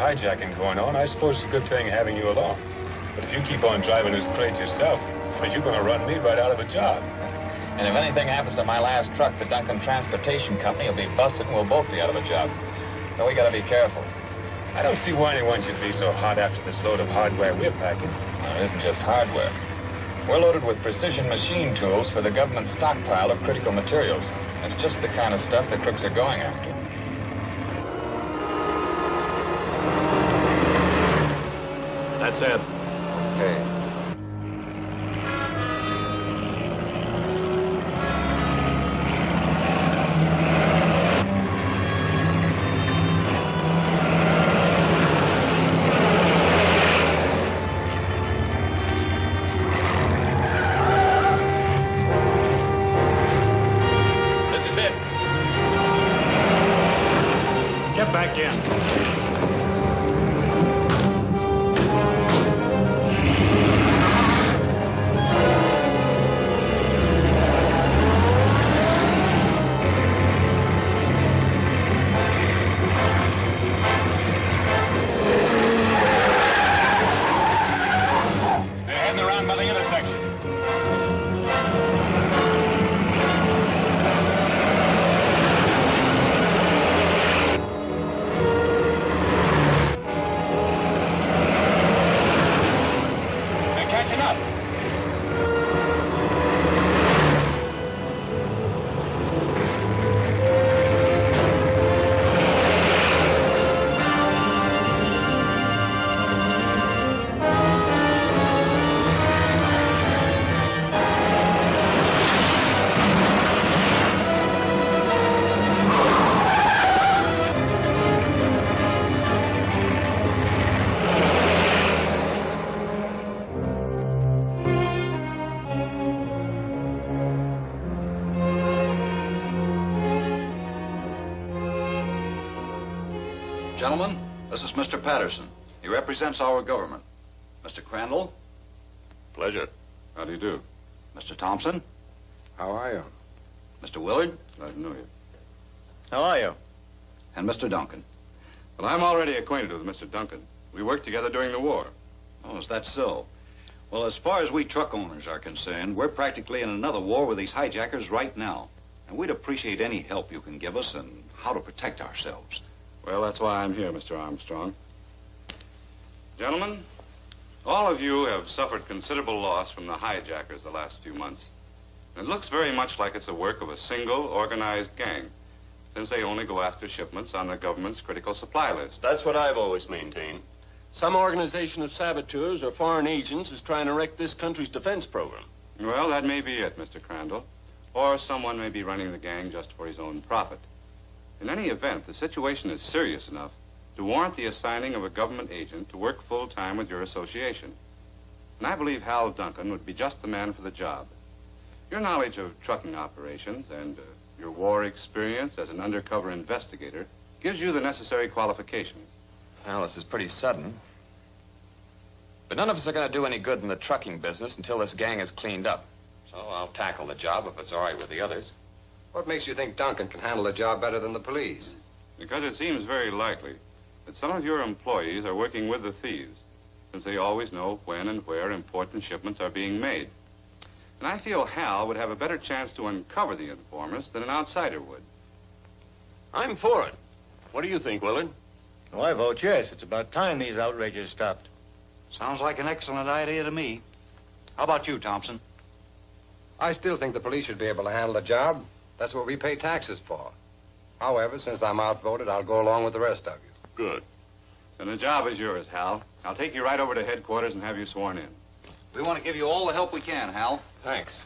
hijacking going on, I suppose it's a good thing having you along. But if you keep on driving those crates yourself, well, you're going to run me right out of a job. And if anything happens to my last truck, the Duncan Transportation Company will be busted and we'll both be out of a job. So we got to be careful. I don't see why anyone should be so hot after this load of hardware we're packing. Well, it isn't just hardware. We're loaded with precision machine tools for the government stockpile of critical materials. It's just the kind of stuff the crooks are going after. That's it. Okay. Gentlemen, this is Mr. Patterson. He represents our government. Mr. Crandall. Pleasure. How do you do? Mr. Thompson. How are you? Mr. Willard. Glad to know you. How are you? And Mr. Duncan. Well, I'm already acquainted with Mr. Duncan. We worked together during the war. Oh, is that so? Well, as far as we truck owners are concerned, we're practically in another war with these hijackers right now. And we'd appreciate any help you can give us in how to protect ourselves. Well, that's why I'm here, Mr. Armstrong. Gentlemen, all of you have suffered considerable loss from the hijackers the last few months. It looks very much like it's the work of a single, organized gang, since they only go after shipments on the government's critical supply list. That's what I've always maintained. Some organization of saboteurs or foreign agents is trying to wreck this country's defense program. Well, that may be it, Mr. Crandall. Or someone may be running the gang just for his own profit. In any event, the situation is serious enough to warrant the assigning of a government agent to work full-time with your association. And I believe Hal Duncan would be just the man for the job. Your knowledge of trucking operations and your war experience as an undercover investigator gives you the necessary qualifications. Well, this is pretty sudden. But none of us are going to do any good in the trucking business until this gang is cleaned up. So I'll tackle the job if it's all right with the others. What makes you think Duncan can handle the job better than the police? Because it seems very likely that some of your employees are working with the thieves, since they always know when and where important shipments are being made. And I feel Hal would have a better chance to uncover the informers than an outsider would. I'm for it. What do you think, Willard? Oh, I vote yes. It's about time these outrages stopped. Sounds like an excellent idea to me. How about you, Thompson? I still think the police should be able to handle the job. That's what we pay taxes for. However, since I'm outvoted, I'll go along with the rest of you. Good. Then the job is yours, Hal. I'll take you right over to headquarters and have you sworn in. We want to give you all the help we can, Hal. Thanks.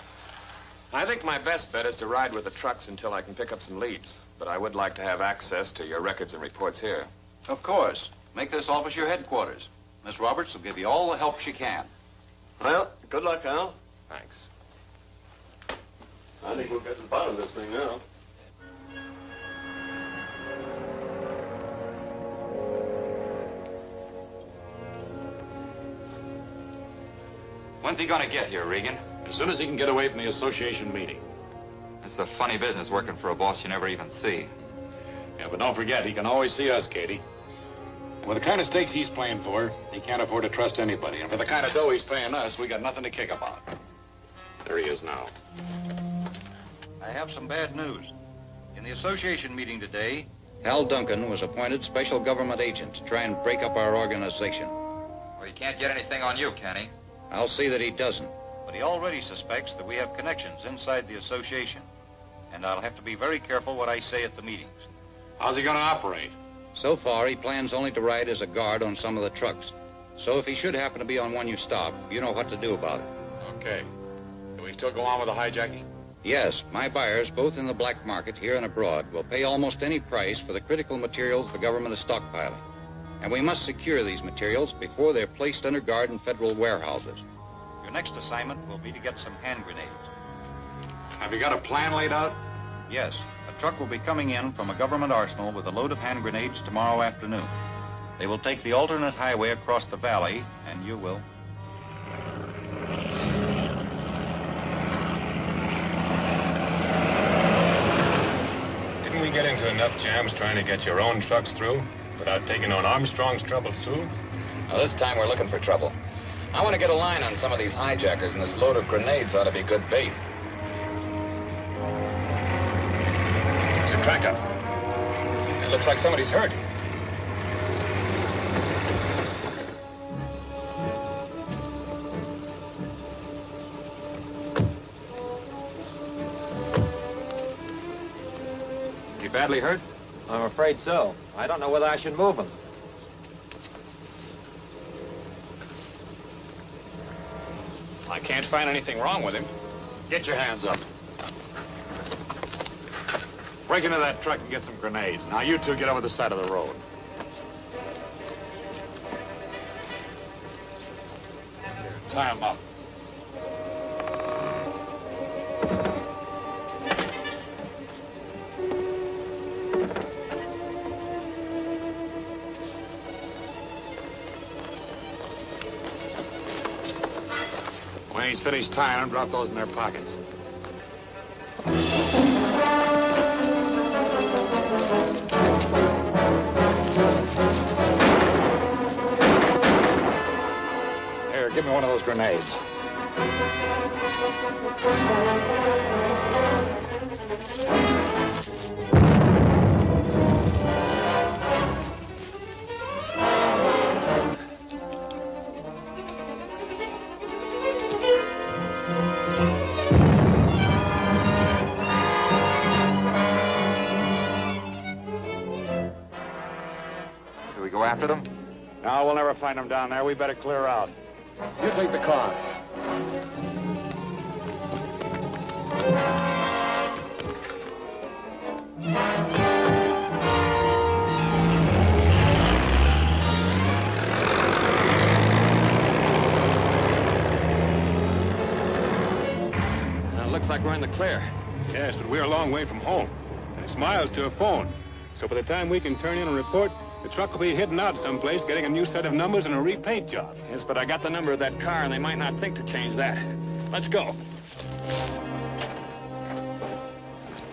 I think my best bet is to ride with the trucks until I can pick up some leads. But I would like to have access to your records and reports here. Of course. Make this office your headquarters. Miss Roberts will give you all the help she can. Well, good luck, Hal. Thanks. I think we'll get to the bottom of this thing now. When's he gonna get here, Regan? As soon as he can get away from the association meeting. It's a funny business working for a boss you never even see. Yeah, but don't forget, he can always see us, Katie. With the kind of stakes he's playing for, he can't afford to trust anybody. And for the kind of dough he's paying us, we got nothing to kick about. There he is now. I have some bad news. In the association meeting today, Hal Duncan was appointed special government agent to try and break up our organization. Well, he can't get anything on you, can he? I'll see that he doesn't. But he already suspects that we have connections inside the association. And I'll have to be very careful what I say at the meetings. How's he going to operate? So far, he plans only to ride as a guard on some of the trucks. So if he should happen to be on one you stop, you know what to do about it. Okay. Do we still go on with the hijacking? Yes, my buyers, both in the black market here and abroad, will pay almost any price for the critical materials the government is stockpiling. And we must secure these materials before they're placed under guard in federal warehouses. Your next assignment will be to get some hand grenades. Have you got a plan laid out? Yes, a truck will be coming in from a government arsenal with a load of hand grenades tomorrow afternoon. They will take the alternate highway across the valley, and you will. Didn't we get into enough jams trying to get your own trucks through without taking on Armstrong's troubles too? Well, this time we're looking for trouble. I want to get a line on some of these hijackers, and this load of grenades ought to be good bait. It's a crack up. It looks like somebody's hurt. Is he badly hurt? I'm afraid so. I don't know whether I should move him. I can't find anything wrong with him. Get your hands up. Break into that truck and get some grenades. Now you two get over the side of the road. Here, tie him up. When he's finished tying them, drop those in their pockets. Here, give me one of those grenades. Do we go after them? No, we'll never find them down there. We better clear out. You take the car. It looks like we're in the clear. Yes, but we're a long way from home. And it's miles to a phone. So by the time we can turn in a report, the truck will be hidden out someplace, getting a new set of numbers and a repaint job. Yes, but I got the number of that car, and they might not think to change that. Let's go.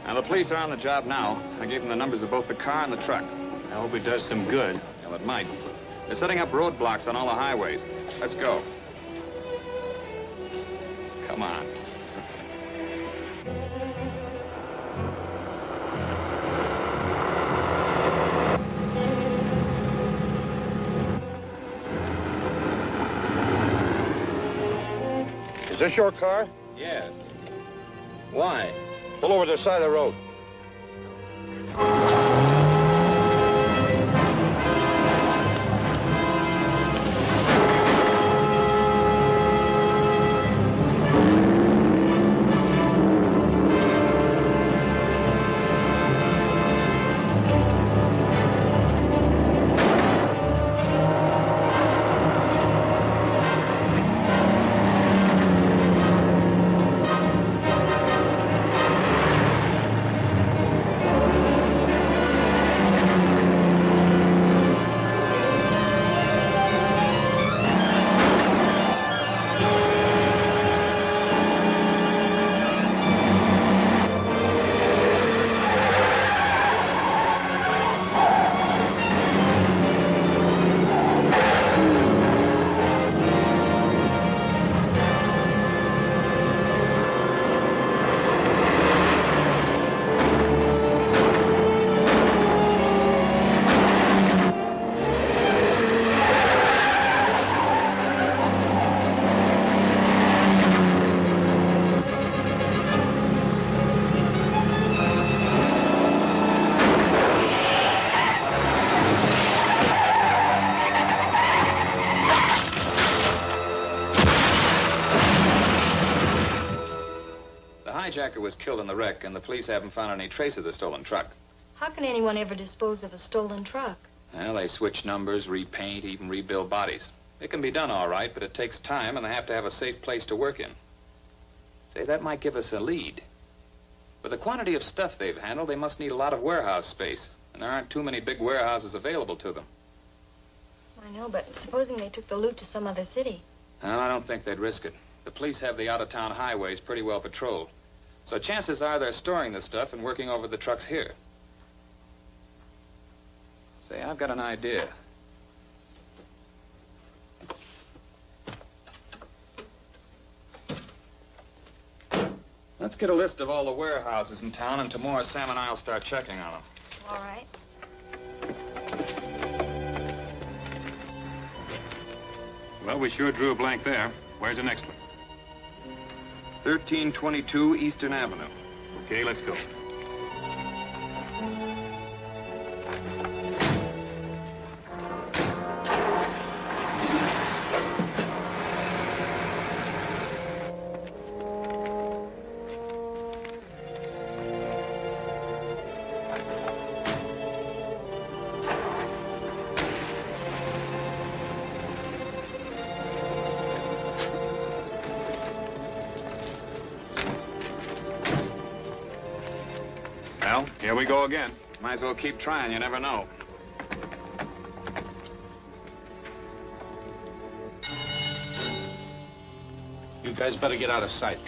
Now, the police are on the job now. I gave them the numbers of both the car and the truck. I hope it does some good. Well, it might. They're setting up roadblocks on all the highways. Let's go. Come on. Is this your car? Yes. Why? Pull over to the side of the road. contractor was killed in the wreck, and the police haven't found any trace of the stolen truck. How can anyone ever dispose of a stolen truck? Well, they switch numbers, repaint, even rebuild bodies. It can be done all right, but it takes time, and they have to have a safe place to work in. Say, that might give us a lead. With the quantity of stuff they've handled, they must need a lot of warehouse space, and there aren't too many big warehouses available to them. I know, but supposing they took the loot to some other city? Well, I don't think they'd risk it. The police have the out-of-town highways pretty well patrolled. So chances are they're storing the stuff and working over the trucks here. Say, I've got an idea. Let's get a list of all the warehouses in town, and tomorrow Sam and I'll start checking on them. All right. Well, we sure drew a blank there. Where's the next one? 1322 Eastern Avenue. Okay, let's go. Well, here we go again. Might as well keep trying, you never know. You guys better get out of sight.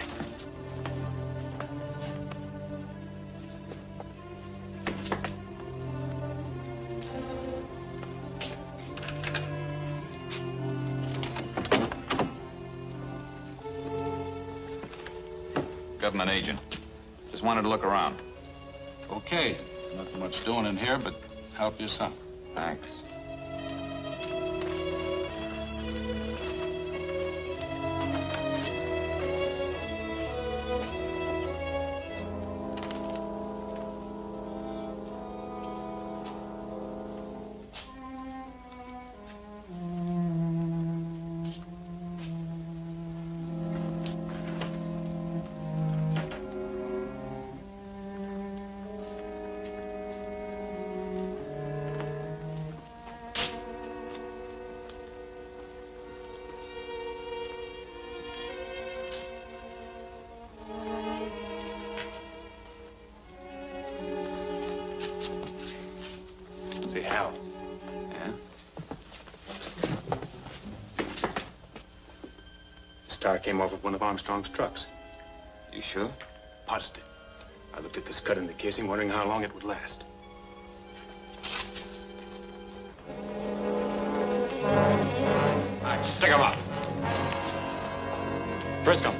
Government agent. Just wanted to look around. Okay. Not much doing in here, but help yourself. Thanks. Say, Hal. Yeah? The star came off of one of Armstrong's trucks. You sure? Positive. I looked at this cut in the casing, wondering how long it would last. All right, stick 'em up. Frisk 'em.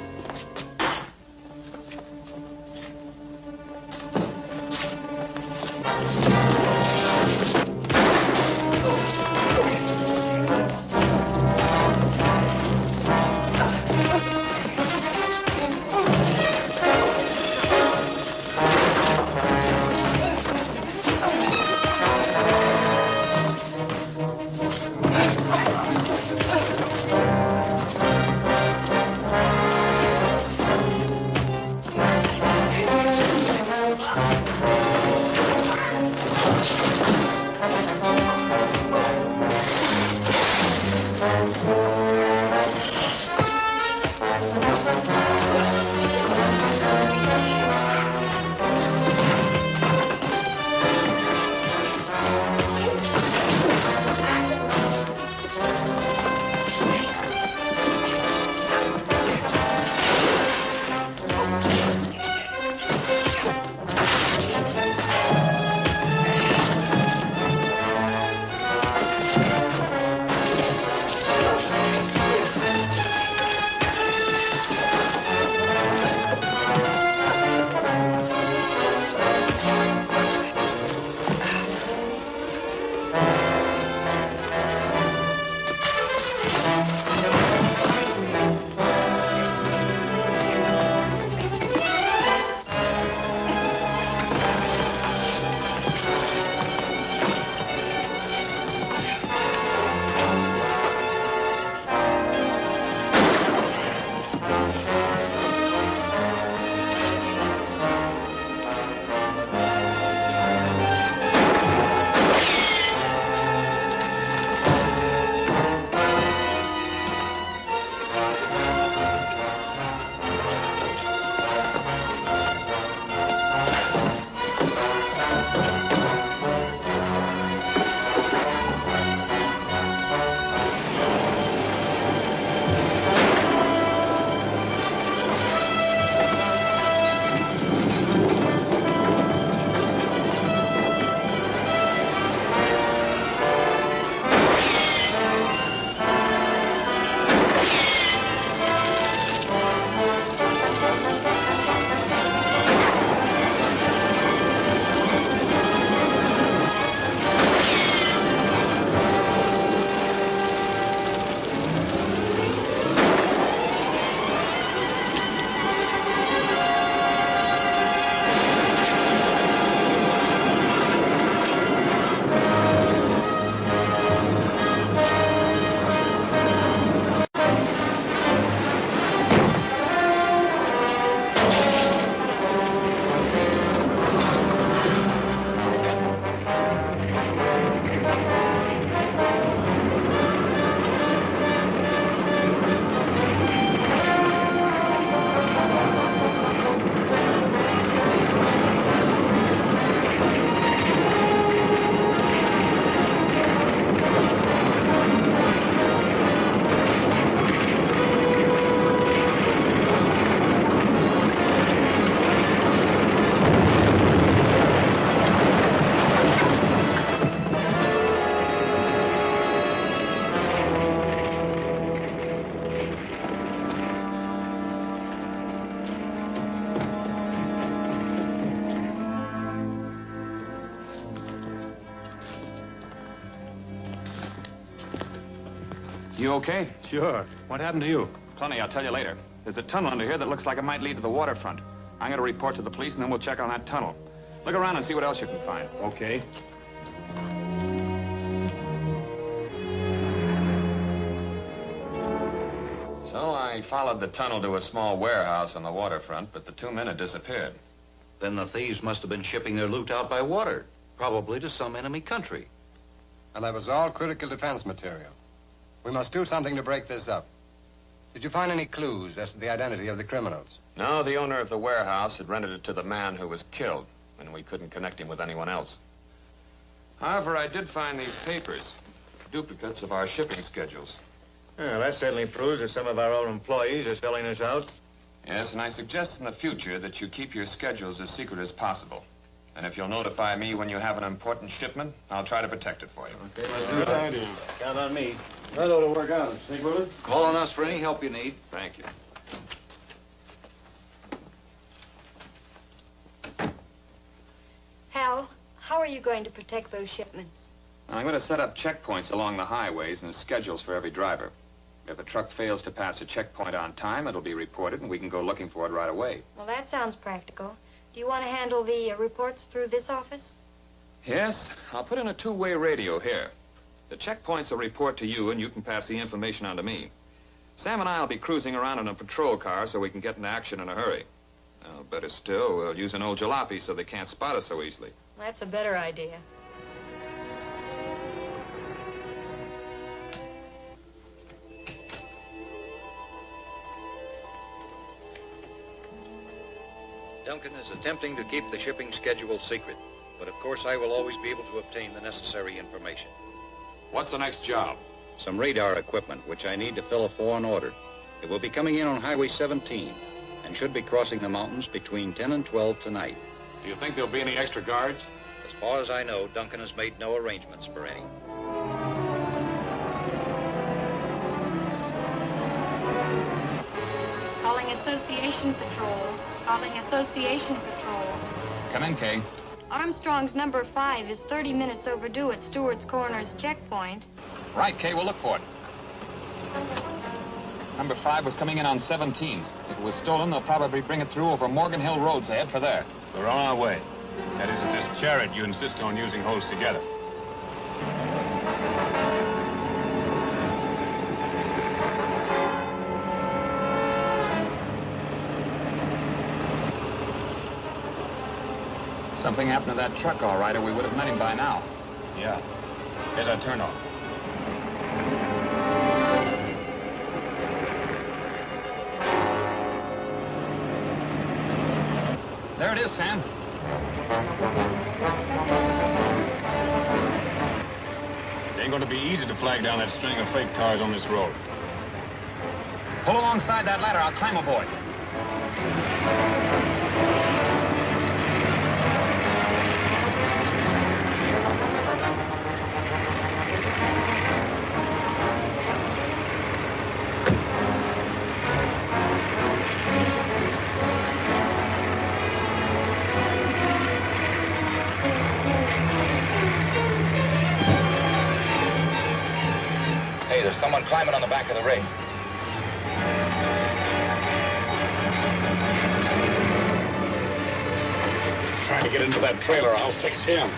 You okay? Sure. What happened to you? Plenty, I'll tell you later. There's a tunnel under here that looks like it might lead to the waterfront. I'm going to report to the police, and then we'll check on that tunnel. Look around and see what else you can find. Okay. So I followed the tunnel to a small warehouse on the waterfront, but the two men had disappeared. Then the thieves must have been shipping their loot out by water, probably to some enemy country. And that was all critical defense material. We must do something to break this up. Did you find any clues as to the identity of the criminals? No, the owner of the warehouse had rented it to the man who was killed, and we couldn't connect him with anyone else. However, I did find these papers, duplicates of our shipping schedules. Yeah, that certainly proves that some of our own employees are selling us out. Yes, and I suggest in the future that you keep your schedules as secret as possible. And if you'll notify me when you have an important shipment, I'll try to protect it for you. Okay, that's a good idea. Count on me. That ought to work out. Think, will it? Call on us for any help you need. Thank you. Hal, how are you going to protect those shipments? I'm going to set up checkpoints along the highways and schedules for every driver. If a truck fails to pass a checkpoint on time, it'll be reported, and we can go looking for it right away. Well, that sounds practical. Do you want to handle the reports through this office? Yes, I'll put in a two-way radio here. The checkpoints will report to you, and you can pass the information on to me. Sam and I will be cruising around in a patrol car so we can get into action in a hurry. Better still, we'll use an old jalopy so they can't spot us so easily. That's a better idea. Duncan is attempting to keep the shipping schedule secret, but of course I will always be able to obtain the necessary information. What's the next job? Some radar equipment, which I need to fill a foreign order. It will be coming in on Highway 17 and should be crossing the mountains between 10 and 12 tonight. Do you think there'll be any extra guards? As far as I know, Duncan has made no arrangements for any. Calling Association Patrol. Calling Association Patrol. Come in, Kay. Armstrong's number 5 is 30 minutes overdue at Stewart's Corners checkpoint. Right, Kay, we'll look for it. Number 5 was coming in on 17. If it was stolen, they'll probably bring it through over Morgan Hill Road, so head for there. We're on our way. That is, if this chariot you insist on using holds together. Something happened to that truck, all right, or we would have met him by now. Yeah. Here's our turnoff. There it is, Sam. It ain't going to be easy to flag down that string of freight cars on this road. Pull alongside that ladder. I'll climb aboard. Hey, there's someone climbing on the back of the rig. Trying to get into that trailer. I'll fix him.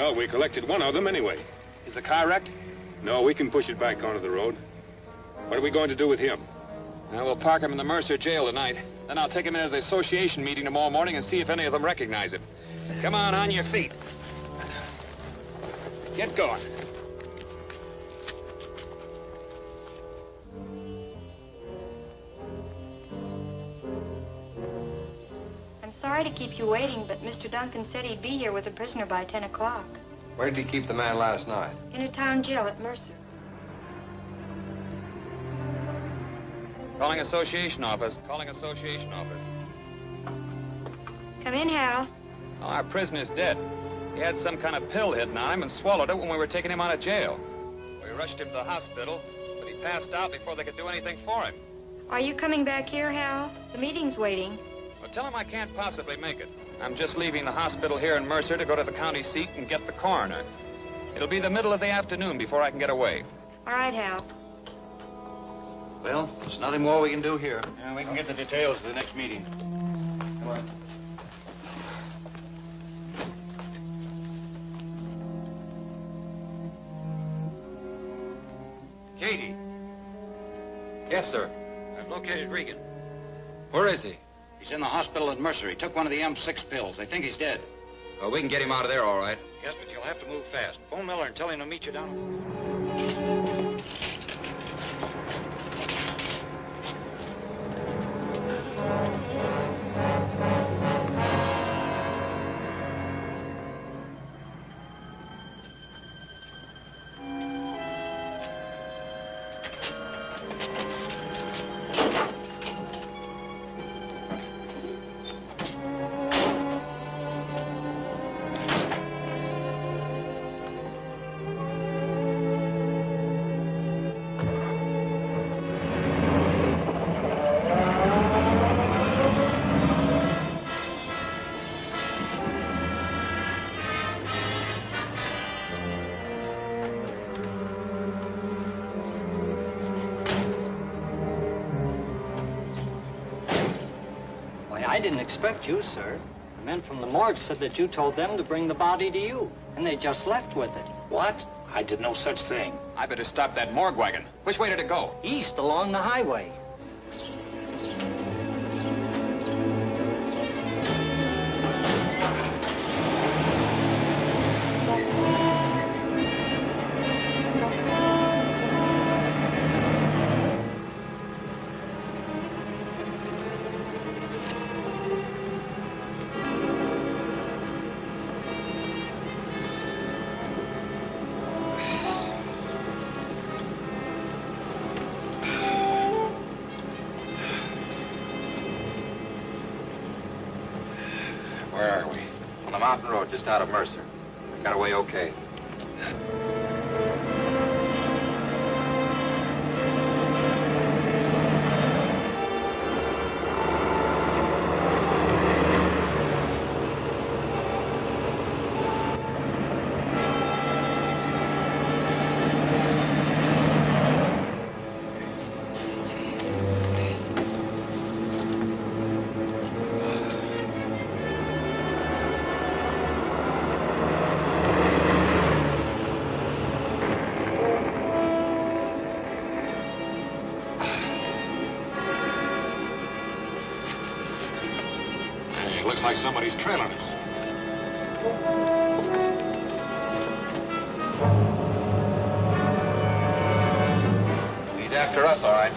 Well, we collected one of them anyway. Is the car wrecked? No, we can push it back onto the road. What are we going to do with him? We'll park him in the Mercer jail tonight. Then I'll take him into the association meeting tomorrow morning and see if any of them recognize him. Come on your feet. Get going. I'm sorry to keep you waiting, but Mr. Duncan said he'd be here with the prisoner by 10 o'clock. Where did he keep the man last night? In a town jail at Mercer. Calling association office. Calling association office. Come in, Hal. Oh, our prisoner's dead. He had some kind of pill hidden on him and swallowed it when we were taking him out of jail. We rushed him to the hospital, but he passed out before they could do anything for him. Are you coming back here, Hal? The meeting's waiting. Well, tell him I can't possibly make it. I'm just leaving the hospital here in Mercer to go to the county seat and get the coroner. It'll be the middle of the afternoon before I can get away. All right, Hal. Well, there's nothing more we can do here. Yeah, we can get the details for the next meeting. Come on. Katie, Yes, sir. I've located Regan. Where is he? He's in the hospital at Mercer. He took one of the M6 pills. They think he's dead. Oh, we can get him out of there, all right. Yes, but you'll have to move fast. Phone Miller and tell him to meet you down. I didn't expect you, sir. The men from the morgue said that you told them to bring the body to you, and they just left with it. What? I did no such thing. I better stop that morgue wagon. Which way did it go? East along the highway. Where are we? On the mountain road, just out of Mercer. We got away okay. Looks like somebody's trailing us. He's after us, all right.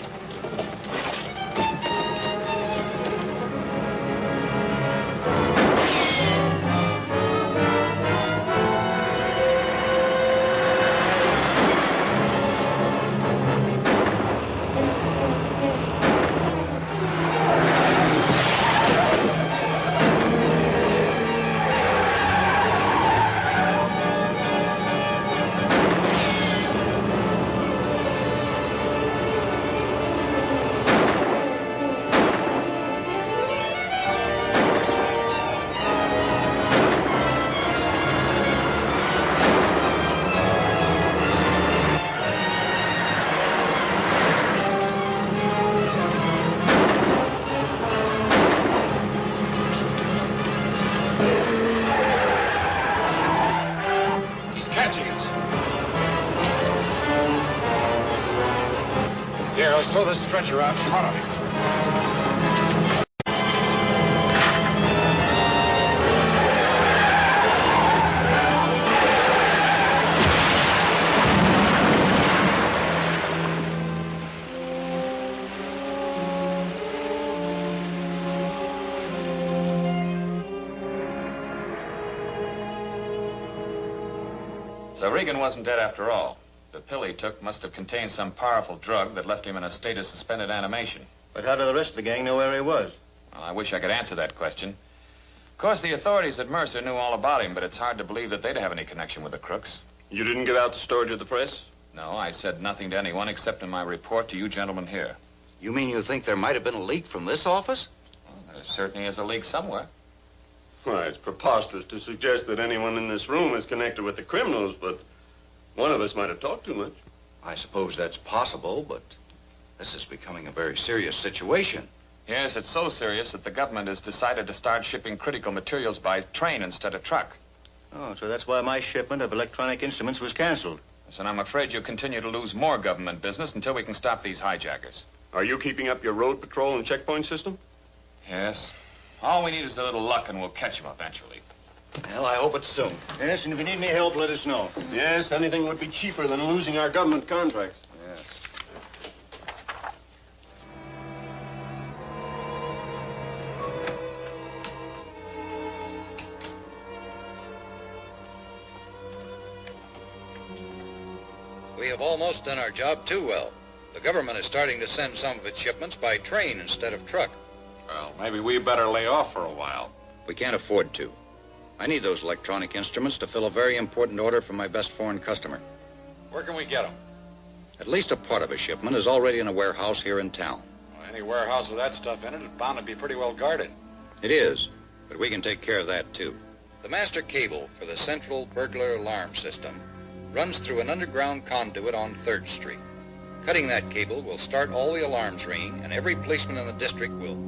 fellas, throw the stretcher out in front of me. So Regan wasn't dead after all. The pill he took must have contained some powerful drug that left him in a state of suspended animation. But how did the rest of the gang know where he was? Well, I wish I could answer that question. Of course, the authorities at Mercer knew all about him, but it's hard to believe that they'd have any connection with the crooks. You didn't give out the story to the press? No, I said nothing to anyone except in my report to you gentlemen here. You mean you think there might have been a leak from this office? Well, there certainly is a leak somewhere. Why, it's preposterous to suggest that anyone in this room is connected with the criminals, but one of us might have talked too much. I suppose that's possible, but this is becoming a very serious situation. Yes, it's so serious that the government has decided to start shipping critical materials by train instead of truck. Oh, so that's why my shipment of electronic instruments was canceled. Yes, and I'm afraid you'll continue to lose more government business until we can stop these hijackers. Are you keeping up your road patrol and checkpoint system? Yes. All we need is a little luck and we'll catch them eventually. Well, I hope it's soon. Yes, and if you need any help, let us know. Yes, anything would be cheaper than losing our government contracts. Yes. We have almost done our job too well. The government is starting to send some of its shipments by train instead of truck. Well, maybe we better lay off for a while. We can't afford to. I need those electronic instruments to fill a very important order from my best foreign customer. Where can we get them? At least a part of a shipment is already in a warehouse here in town. Well, any warehouse with that stuff in it is bound to be pretty well guarded. It is, but we can take care of that too. The master cable for the central burglar alarm system runs through an underground conduit on 3rd Street. Cutting that cable will start all the alarms ringing, and every policeman in the district will...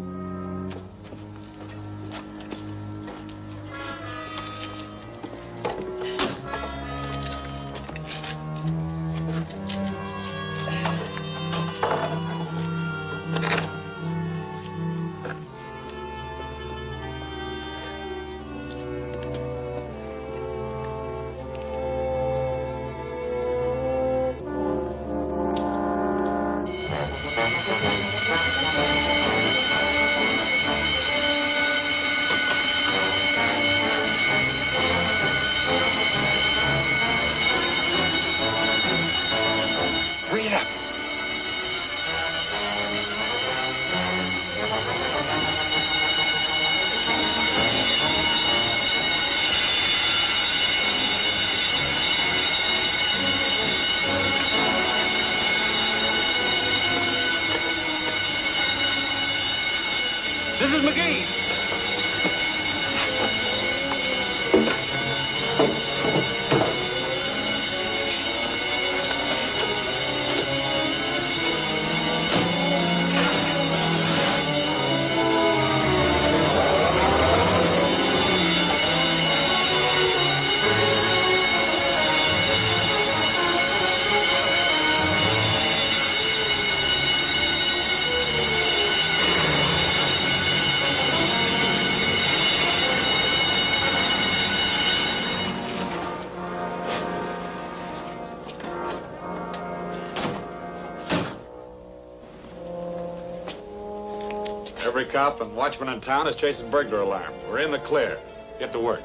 Every cop and watchman in town is chasing burglar alarms. We're in the clear. Get to work.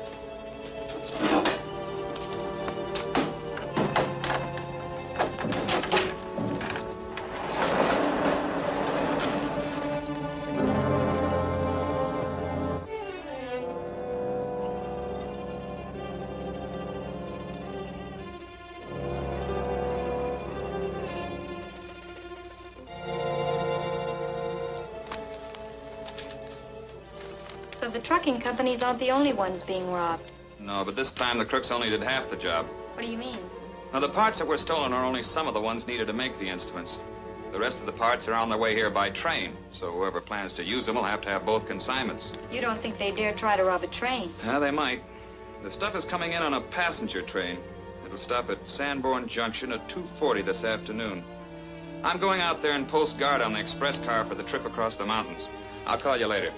So the trucking companies aren't the only ones being robbed. No, but this time the crooks only did half the job. What do you mean? Now, the parts that were stolen are only some of the ones needed to make the instruments. The rest of the parts are on their way here by train, so whoever plans to use them will have to have both consignments. You don't think they dare try to rob a train? Yeah, they might. The stuff is coming in on a passenger train. It'll stop at Sanborn Junction at 2:40 this afternoon. I'm going out there and post guard on the express car for the trip across the mountains. I'll call you later.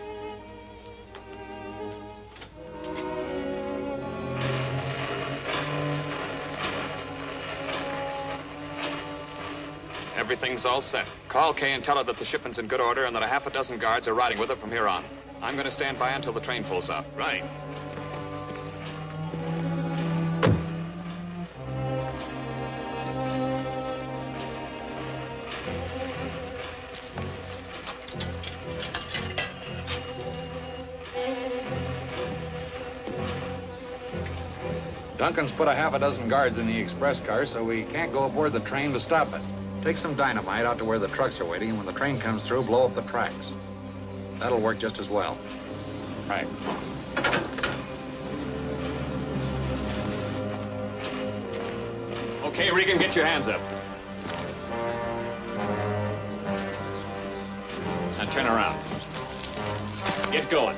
Everything's all set. Call Kay and tell her that the shipment's in good order and that a half a dozen guards are riding with it from here on. I'm going to stand by until the train pulls off. Right. Duncan's put a half a dozen guards in the express car, so we can't go aboard the train to stop it. Take some dynamite out to where the trucks are waiting, and when the train comes through, blow up the tracks. That'll work just as well. Right. Okay, Regan, get your hands up. Now turn around. Get going.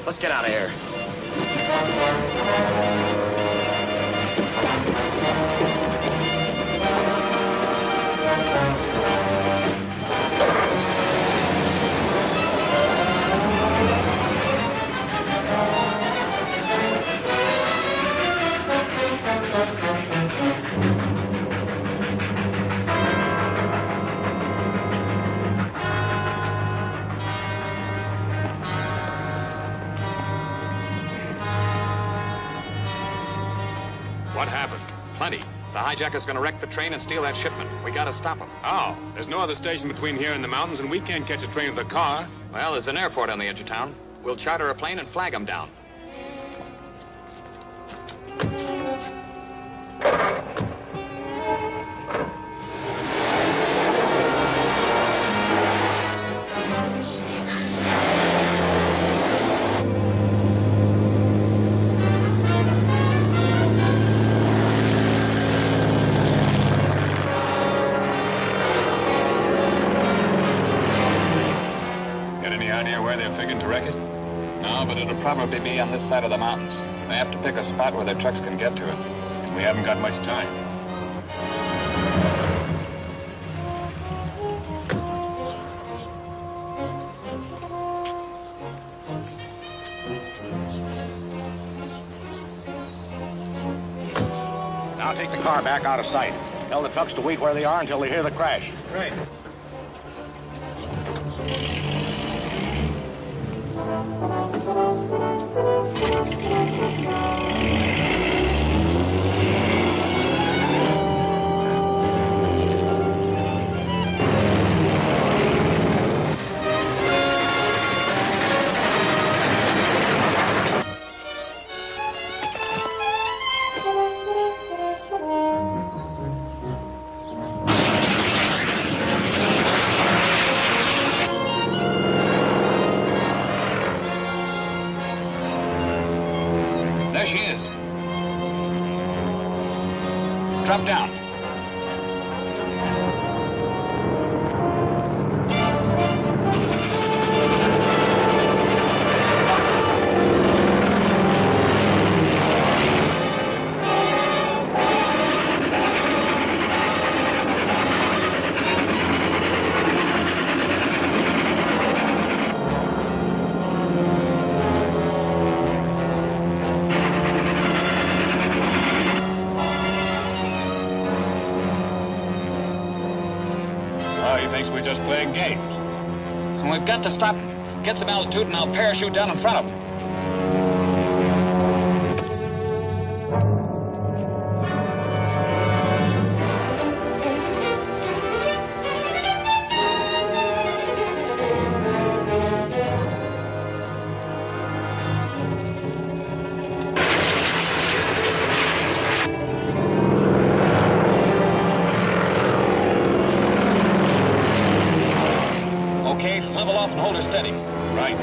Let's get out of here. What happened? Plenty. The hijacker's gonna wreck the train and steal that shipment. We gotta stop him. Oh, there's no other station between here and the mountains, and we can't catch a train with a car. Well, there's an airport on the edge of town. We'll charter a plane and flag him down. Probably be on this side of the mountains. They have to pick a spot where their trucks can get to it. We haven't got much time. Now take the car back out of sight. Tell the trucks to wait where they are until they hear the crash. Right. There she is. Drop down. Oh, he thinks we're just playing games. And we've got to stop him. Get some altitude and I'll parachute down in front of him. Okay, level off and hold her steady. Right.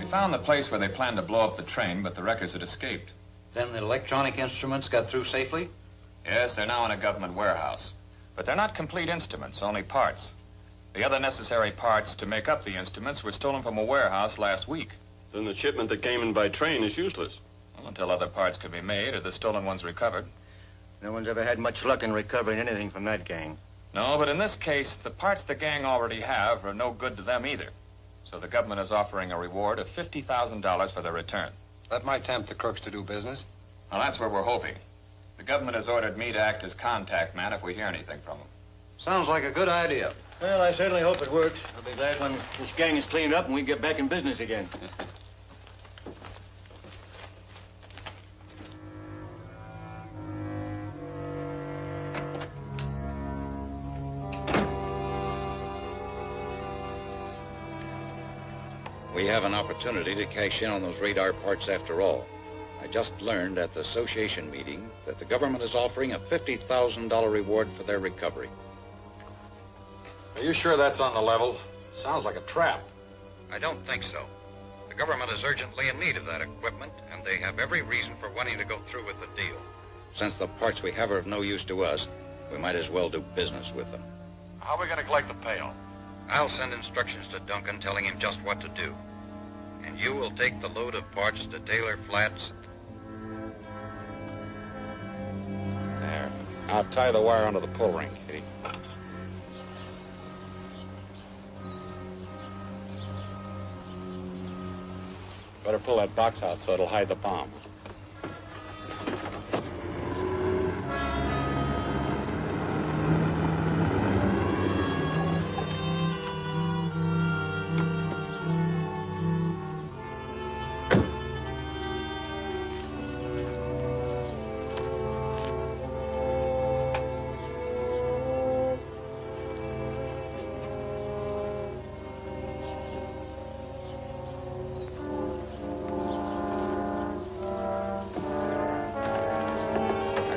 Found the place where they planned to blow up the train, but the wreckers had escaped. Then the electronic instruments got through safely? Yes, they're now in a government warehouse. But they're not complete instruments, only parts. The other necessary parts to make up the instruments were stolen from a warehouse last week. Then the shipment that came in by train is useless. Well, until other parts can be made or the stolen ones recovered. No one's ever had much luck in recovering anything from that gang. No, but in this case, the parts the gang already have are no good to them either. So the government is offering a reward of $50,000 for their return. That might tempt the crooks to do business. Well, that's where we're hoping. The government has ordered me to act as contact man if we hear anything from them. Sounds like a good idea. Well, I certainly hope it works. I'll be glad when this gang is cleaned up and we get back in business again. We have an opportunity to cash in on those radar parts after all. I just learned at the association meeting that the government is offering a $50,000 reward for their recovery. Are you sure that's on the level? Sounds like a trap. I don't think so. The government is urgently in need of that equipment, and they have every reason for wanting to go through with the deal. Since the parts we have are of no use to us, we might as well do business with them. How are we going to collect the payoff? I'll send instructions to Duncan telling him just what to do. And you will take the load of parts to Taylor Flats. There. Now tie the wire onto the pull ring, Kitty. Better pull that box out so it'll hide the bomb.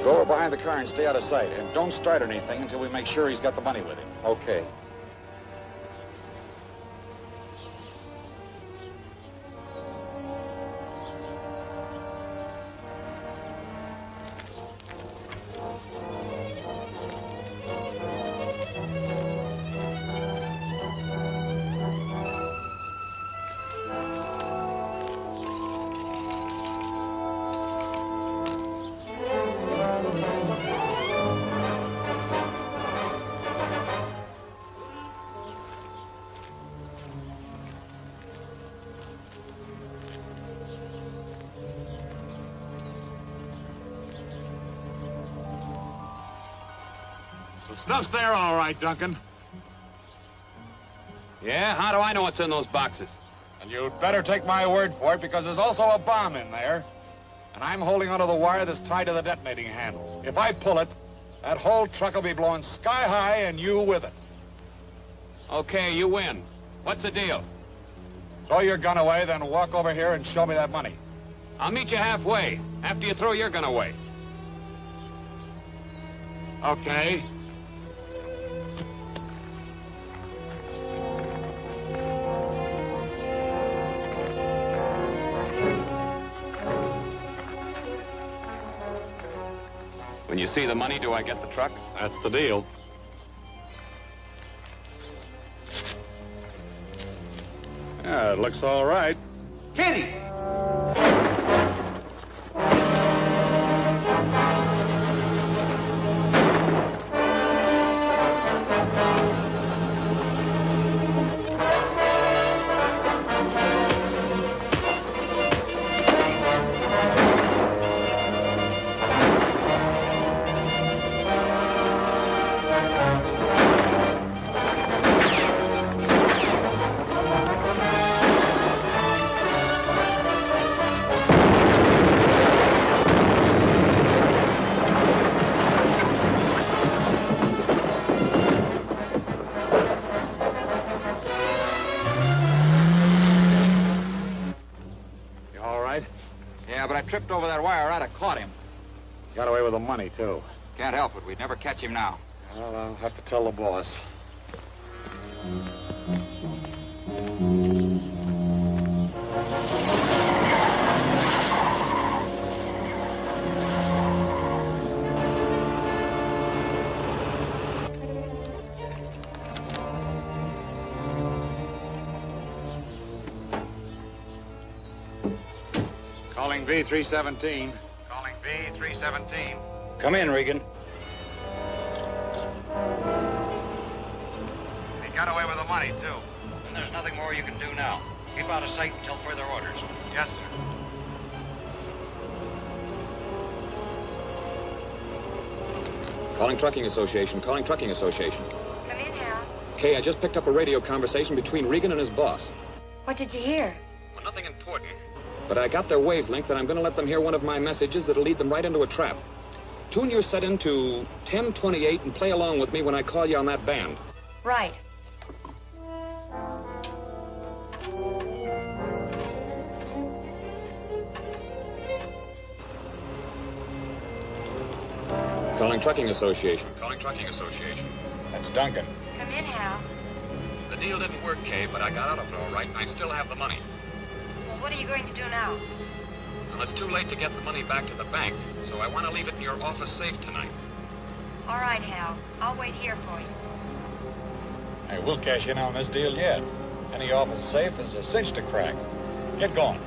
Go over behind the car and stay out of sight. And don't start anything until we make sure he's got the money with him. Okay. The stuff's there all right, Duncan. Yeah? How do I know what's in those boxes? And you'd better take my word for it, because there's also a bomb in there. And I'm holding onto the wire that's tied to the detonating handle. If I pull it, that whole truck will be blowing sky high and you with it. Okay, you win. What's the deal? Throw your gun away, then walk over here and show me that money. I'll meet you halfway, after you throw your gun away. Okay. When you see the money, do I get the truck? That's the deal. Yeah, it looks all right. Kenny! Tripped over that wire, I'd have caught him. Got away with the money, too. Can't help it. We'd never catch him now. Well, I'll have to tell the boss. Calling V317. Calling V317. Come in, Regan. He got away with the money, too. And there's nothing more you can do now. Keep out of sight until further orders. Yes, sir. Calling Trucking Association. Calling Trucking Association. Come in, Hal. Kay, I just picked up a radio conversation between Regan and his boss. What did you hear? Well, nothing important. But I got their wavelength, and I'm going to let them hear one of my messages that'll lead them right into a trap. Tune your set into 1028 and play along with me when I call you on that band. Right. Calling Trucking Association. Calling Trucking Association. That's Duncan. Come in, Hal. The deal didn't work, Kay, but I got out of it all right, and I still have the money. Well, what are you going to do now? Well, it's too late to get the money back to the bank, so I want to leave it in your office safe tonight. All right, Hal. I'll wait here for you. Hey, we'll cash in on this deal yet. Any office safe is a cinch to crack. Get going.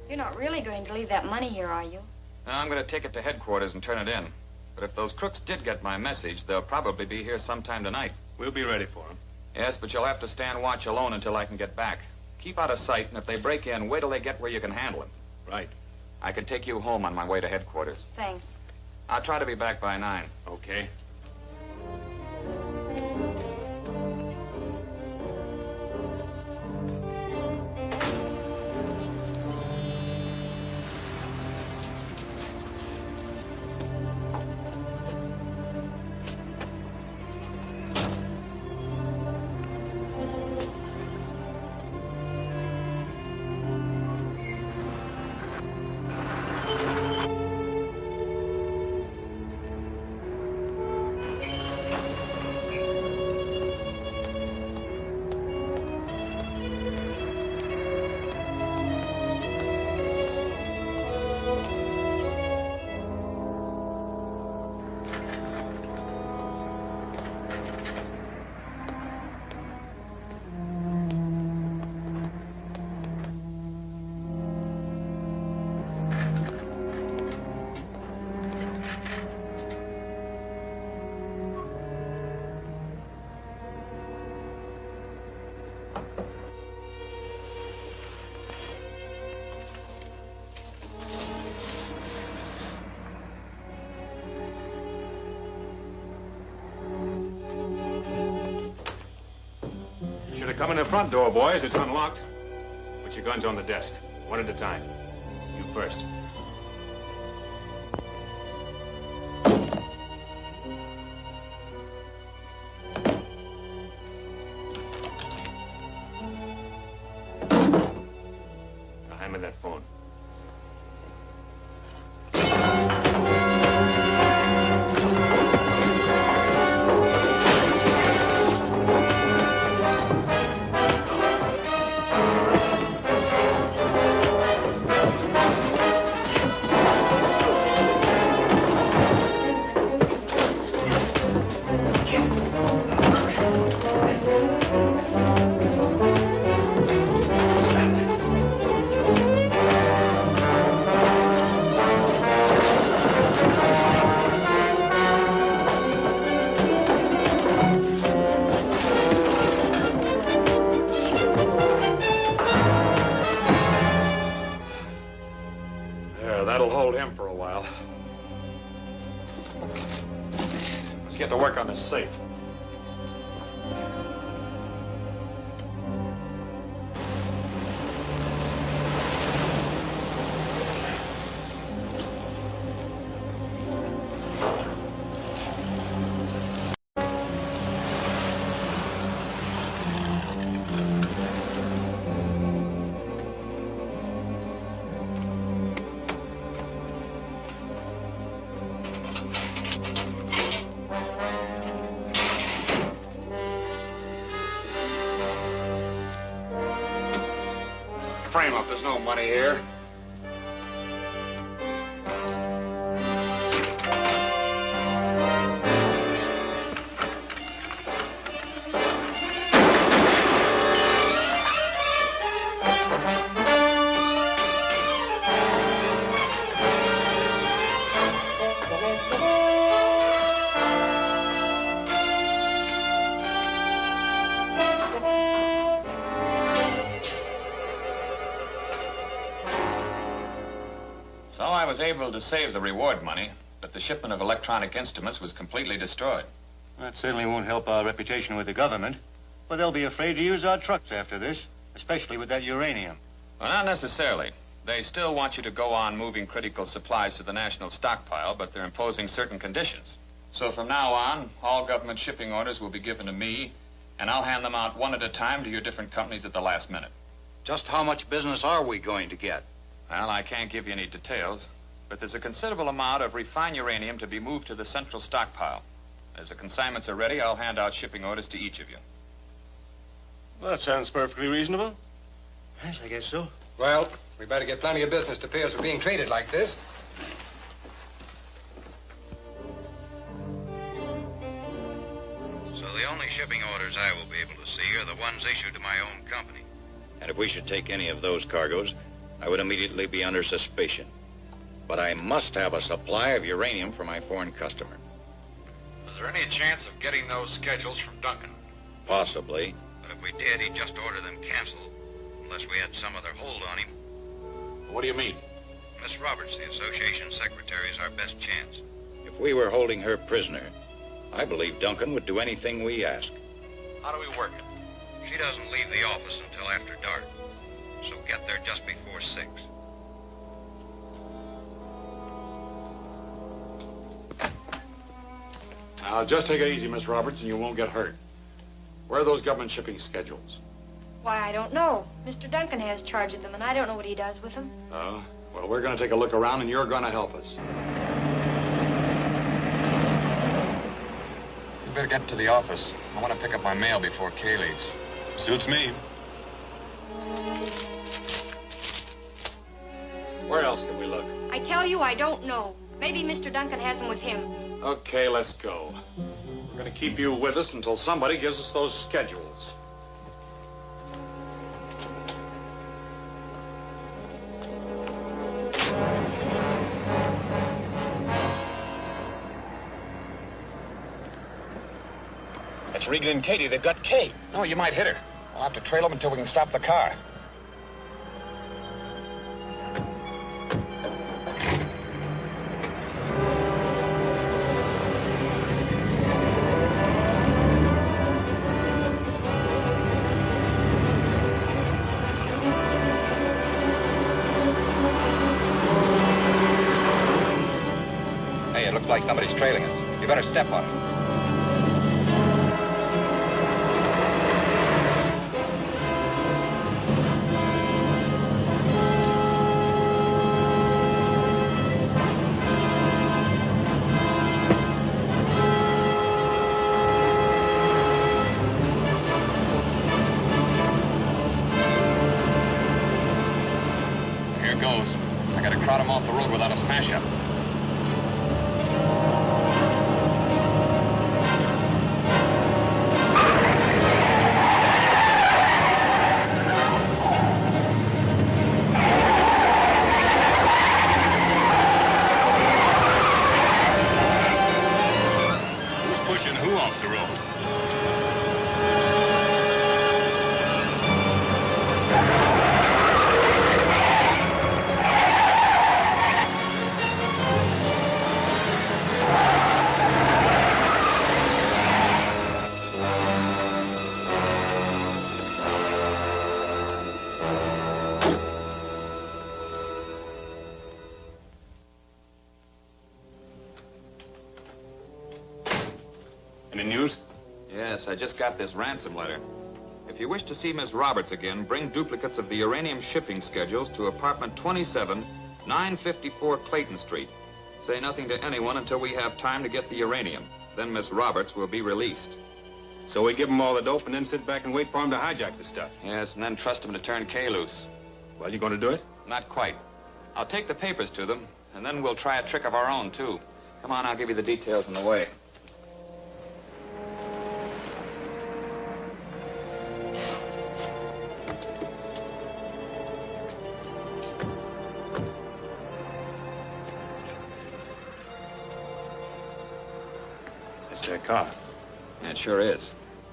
You're not really going to leave that money here, are you? Now, I'm going to take it to headquarters and turn it in. But if those crooks did get my message, they'll probably be here sometime tonight. We'll be ready for them. Yes, but you'll have to stand watch alone until I can get back. Keep out of sight, and if they break in, wait till they get where you can handle them. Right. I can take you home on my way to headquarters. Thanks. I'll try to be back by 9. Okay. Should have come in the front door, boys. It's unlocked. Put your guns on the desk, one at a time. You first. Let's get to work on this safe. Frame up, there's no money here. I was able to save the reward money, but the shipment of electronic instruments was completely destroyed. That certainly won't help our reputation with the government, but they'll be afraid to use our trucks after this, especially with that uranium. Well, not necessarily. They still want you to go on moving critical supplies to the national stockpile, but they're imposing certain conditions. So from now on, all government shipping orders will be given to me, and I'll hand them out one at a time to your different companies at the last minute. Just how much business are we going to get? Well, I can't give you any details, but there's a considerable amount of refined uranium to be moved to the central stockpile. As the consignments are ready, I'll hand out shipping orders to each of you. Well, that sounds perfectly reasonable. Yes, I guess so. Well, we better get plenty of business to pay us for being treated like this. So the only shipping orders I will be able to see are the ones issued to my own company. And if we should take any of those cargoes, I would immediately be under suspicion. But I must have a supply of uranium for my foreign customer. Is there any chance of getting those schedules from Duncan? Possibly. But if we did, he'd just order them canceled, unless we had some other hold on him. What do you mean? Miss Roberts, the association secretary, is our best chance. If we were holding her prisoner, I believe Duncan would do anything we ask. How do we work it? She doesn't leave the office until after dark, so get there just before 6. Now, just take it easy, Miss Roberts, and you won't get hurt. Where are those government shipping schedules? Why, I don't know. Mr. Duncan has charge of them, and I don't know what he does with them. Oh, well, we're going to take a look around, and you're going to help us. You better get to the office. I want to pick up my mail before Kay leaves. Suits me. Where else can we look? I tell you, I don't know. Maybe Mr. Duncan has them with him. Okay, let's go. We're going to keep you with us until somebody gives us those schedules. That's Regan and Katie. They've got Kay. No, you might hit her. We'll have to trail them until we can stop the car. Hey, it looks like somebody's trailing us. You better step on it. Here goes. I gotta crowd them off the road without a smash-up. Pushing who off the road? Any news? Yes, I just got this ransom letter. If you wish to see Miss Roberts again, bring duplicates of the uranium shipping schedules to apartment 27, 954 Clayton Street. Say nothing to anyone until we have time to get the uranium. Then Miss Roberts will be released. So we give him all the dope and then sit back and wait for him to hijack the stuff? Yes, and then trust him to turn Kay loose. Well, you going to do it? Not quite. I'll take the papers to them, and then we'll try a trick of our own, too. Come on, I'll give you the details on the way. That's their car. Yeah, it sure is.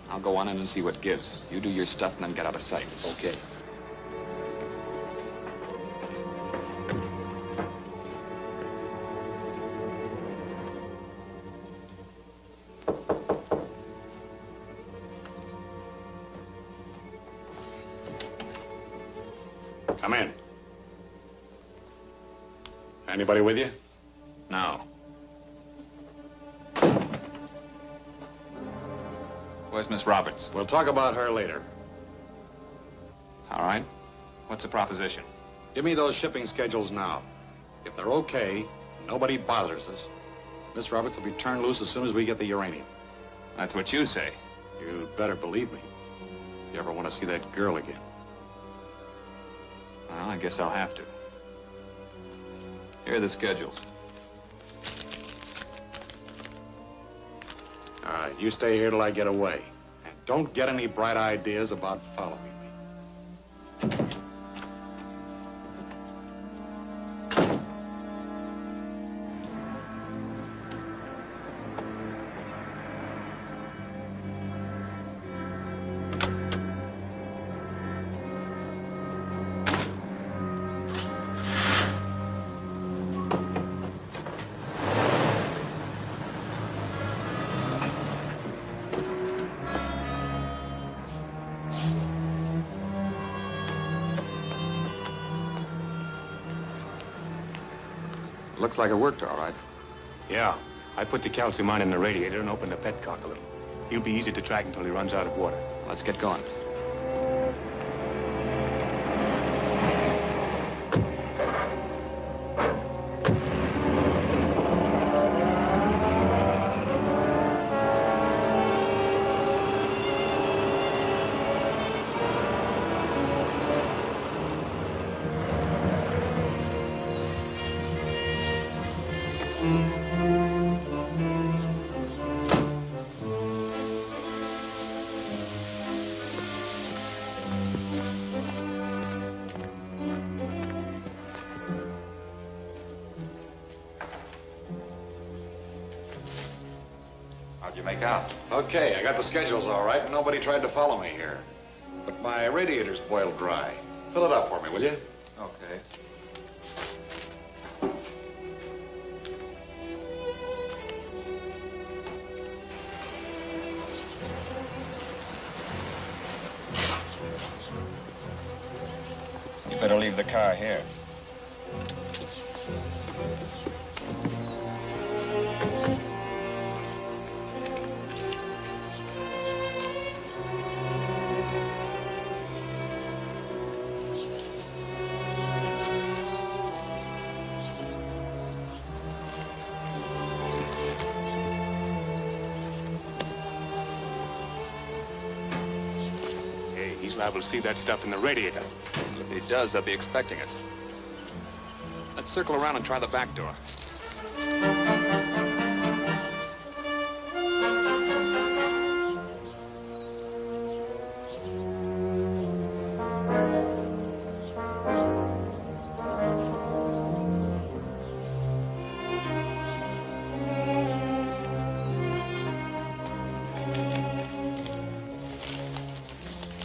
I'll go on in and see what gives. You do your stuff and then get out of sight. Okay. Come in. Anybody with you? No. Where's Miss Roberts? We'll talk about her later. All right. What's the proposition? Give me those shipping schedules now. If they're okay, nobody bothers us. Miss Roberts will be turned loose as soon as we get the uranium. That's what you say. You'd better believe me. If you ever want to see that girl again. Well, I guess I'll have to. Here are the schedules. All right, you stay here till I get away. And don't get any bright ideas about following me. Looks like it worked all right. Yeah. I put the calcium on in the radiator and opened the petcock a little. He'll be easy to track until he runs out of water. Let's get going. How'd you make out? Okay, I got the schedules all right, and nobody tried to follow me here. But my radiator's boiled dry. Fill it up for me, will you? Okay. You better leave the car here. He's liable to see that stuff in the radiator. If he does, they'll be expecting us. Let's circle around and try the back door.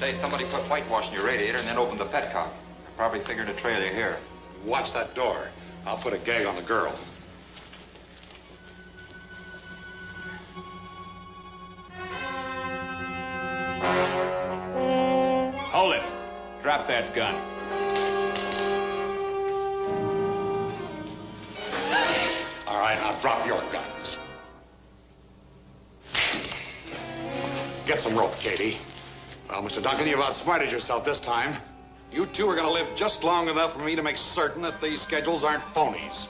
Say, somebody put whitewash in your radiator and then opened the petcock. Probably figured to trail you here. Watch that door. I'll put a gag on the girl. Hold it. Drop that gun. All right, now drop your guns. Get some rope, Katie. Well, Mr. Duncan, you've outsmarted yourself this time. You two are going to live just long enough for me to make certain that these schedules aren't phonies.